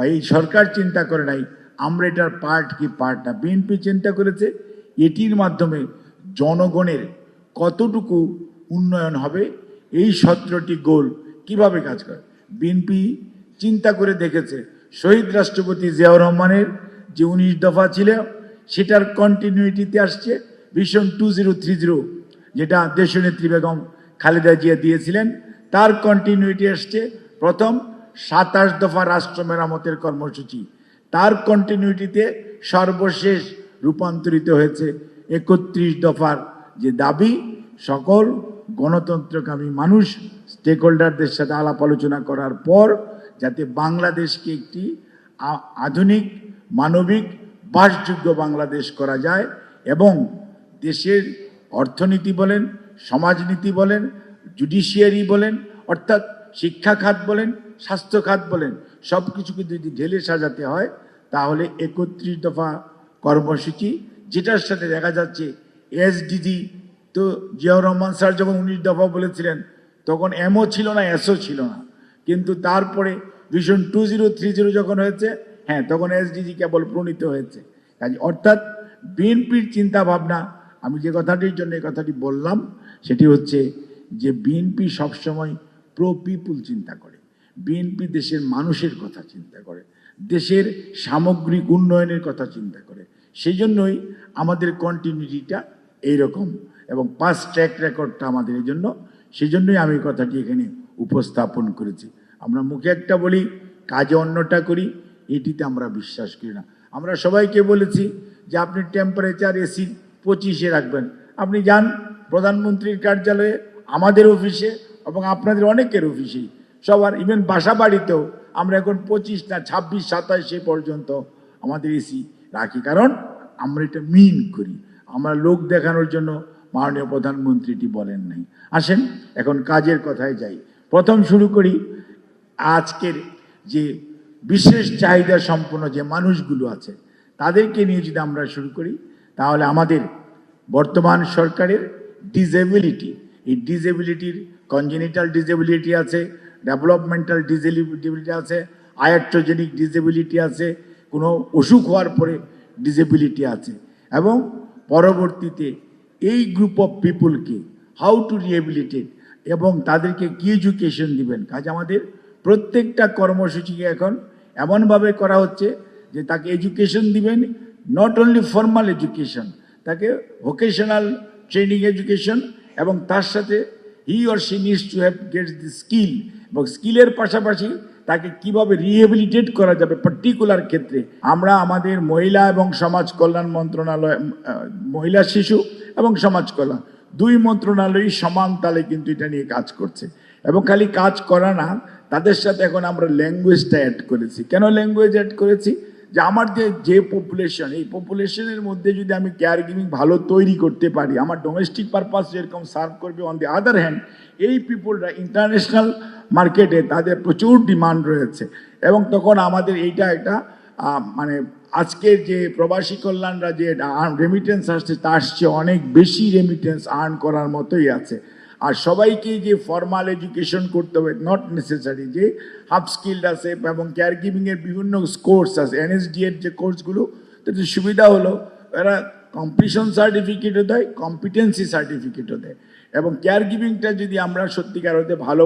বা এই সরকার চিন্তা করে নাই আমরা এটার পার্ট কি পার্ট না। বিএনপি চিন্তা করেছে এটির মাধ্যমে জনগণের কতটুকু উন্নয়ন হবে, এই 17টি গোল কিভাবে কাজ করে। বিএনপি চিন্তা করে দেখেছে শহীদ রাষ্ট্রপতি জিয়াউর রহমানের যে 19 দফা ছিল সেটার কন্টিনিউটিতে আসছে ভিশন 2030, যেটা দেশনেত্রী বেগম খালেদা জিয়া দিয়েছিলেন, তার কন্টিনিউটি আসছে প্রথম 27 দফা রাষ্ট্র মেরামতের কর্মসূচি, তার কন্টিনিউটিতে সর্বশেষ রূপান্তরিত হয়েছে 31 দফার যে দাবি সকল গণতন্ত্রকামী মানুষ স্টেক হোল্ডারদের সাথে আলাপ আলোচনা করার পর যাতে বাংলাদেশকে একটি আধুনিক মানবিক বাসযোগ্য বাংলাদেশ করা যায় এবং দেশের অর্থনীতি বলেন, সমাজনীতি বলেন, জুডিশিয়ারি বলেন, অর্থাৎ শিক্ষা খাত বলেন, স্বাস্থ্য খাত বলেন, সব কিছুকে যদি ঢেলে সাজাতে হয় তাহলে 31 দফা কর্মসূচি, যেটার সাথে দেখা যাচ্ছে এসডিজি। তো জিয়াউর রহমান স্যার যখন 19 দফা বলেছিলেন তখন এমও ছিল না, এসও ছিল না, কিন্তু তারপরে ভিশন 2030 যখন হয়েছে, হ্যাঁ, তখন এসডিজি কেবল প্রণীত হয়েছে। কাজে অর্থাৎ বিএনপির চিন্তা ভাবনা, আমি যে কথাটির জন্য এই কথাটি বললাম সেটি হচ্ছে যে বিএনপি সবসময় প্রো পিপুল চিন্তা করে, বিএনপি দেশের মানুষের কথা চিন্তা করে, দেশের সামগ্রিক উন্নয়নের কথা চিন্তা করে। সেই জন্যই আমাদের কন্টিনিউটিটা এইরকম এবং পাস্ট ট্র্যাক রেকর্ডটা আমাদের এই জন্য, সেই জন্যই আমি কথাটি এখানে উপস্থাপন করেছি। আমরা মুখে একটা বলি, কাজে অন্যটা করি, এটিতে আমরা বিশ্বাস করি না। আমরা সবাইকে বলেছি যে আপনি টেম্পারেচার এসি 25-এ রাখবেন। আপনি যান প্রধানমন্ত্রীর কার্যালয়ে, আমাদের অফিসে এবং আপনাদের অনেকের অফিসেই, সবার ইভেন বাসা বাড়িতেও আমরা এখন 25 না 26, 27 পর্যন্ত আমাদের এসি রাখি, কারণ আমরা এটা মিন করি। আমরা লোক দেখানোর জন্য মাননীয় প্রধানমন্ত্রীটি বলেন নাই। আসেন এখন কাজের কথায় যাই। প্রথম শুরু করি আজকের যে বিশেষ চাহিদা সম্পন্ন যে মানুষগুলো আছে তাদেরকে নিয়ে যদি আমরা শুরু করি তাহলে আমাদের বর্তমান সরকারের ডিসেবিলিটি, এই ডিসেবিলিটির কনজেনিটাল ডিসেবিলিটি আছে, ডেভেলপমেন্টাল ডিসেবিলিটি আছে, আয়াট্রোজেনিক ডিসেবিলিটি আছে, কোনো অসুখ হওয়ার পরে ডিসেবিলিটি আছে, এবং পরবর্তীতে এই গ্রুপ অফ পিপুলকে হাউ টু রিহেবিলিটেট এবং তাদেরকে কি এডুকেশন দিবেন। কাজ আমাদের প্রত্যেকটা কর্মসূচিকে এখন এমনভাবে করা হচ্ছে যে তাকে এডুকেশন দিবেন, নট অনলি ফর্মাল এডুকেশন, তাকে ভোকেশনাল ট্রেনিং এডুকেশন, এবং তার সাথে he or she needs to have get the skill, এবং স্কিলের পাশাপাশি তাকে কিভাবে রিহেবিলিটেট করা যাবে পার্টিকুলার ক্ষেত্রে। আমরা আমাদের মহিলা এবং সমাজ কল্যাণ মন্ত্রণালয়, মহিলা শিশু এবং সমাজ কল্যাণ 2 মন্ত্রণালয়ই সমান তালে কিন্তু এটা নিয়ে কাজ করছে, এবং খালি কাজ করা না, তাদের সাথে এখন আমরা ল্যাঙ্গুয়েজটা অ্যাড করেছি। কেন ল্যাঙ্গুয়েজ অ্যাড করেছি? যে আমার যে পপুলেশন, এই পপুলেশনের মধ্যে যদি আমি কেয়ার গিভিং ভালো তৈরি করতে পারি, আমার ডোমেস্টিক পারপাস যেরকম সার্ভ করবে, অন দি আদার হ্যান্ড এই পিপুলরা ইন্টারন্যাশনাল মার্কেটে তাদের প্রচুর ডিমান্ড রয়েছে, এবং তখন আমাদের এইটা একটা মানে আজকের যে প্রবাসী কল্যাণরা যে রেমিটেন্স আসছে তার চেয়ে অনেক বেশি রেমিটেন্স আর্ন করার মতোই আছে। আর সবাইকে যে ফর্মাল এডুকেশন করতে হবে নট নেসেসারি, যে হাফ স্কিল্ড আছে এবং কেয়ার গিভিংয়ের বিভিন্ন কোর্স আছে, এনএসডি এর যে কোর্সগুলো, তাতে সুবিধা হলো এরা কম্পিটিশন সার্টিফিকেটও দেয়, কম্পিটেন্সি সার্টিফিকেটও দেয়, এবং কেয়ার গিভিংটা যদি আমরা সত্যিকার হতে ভালো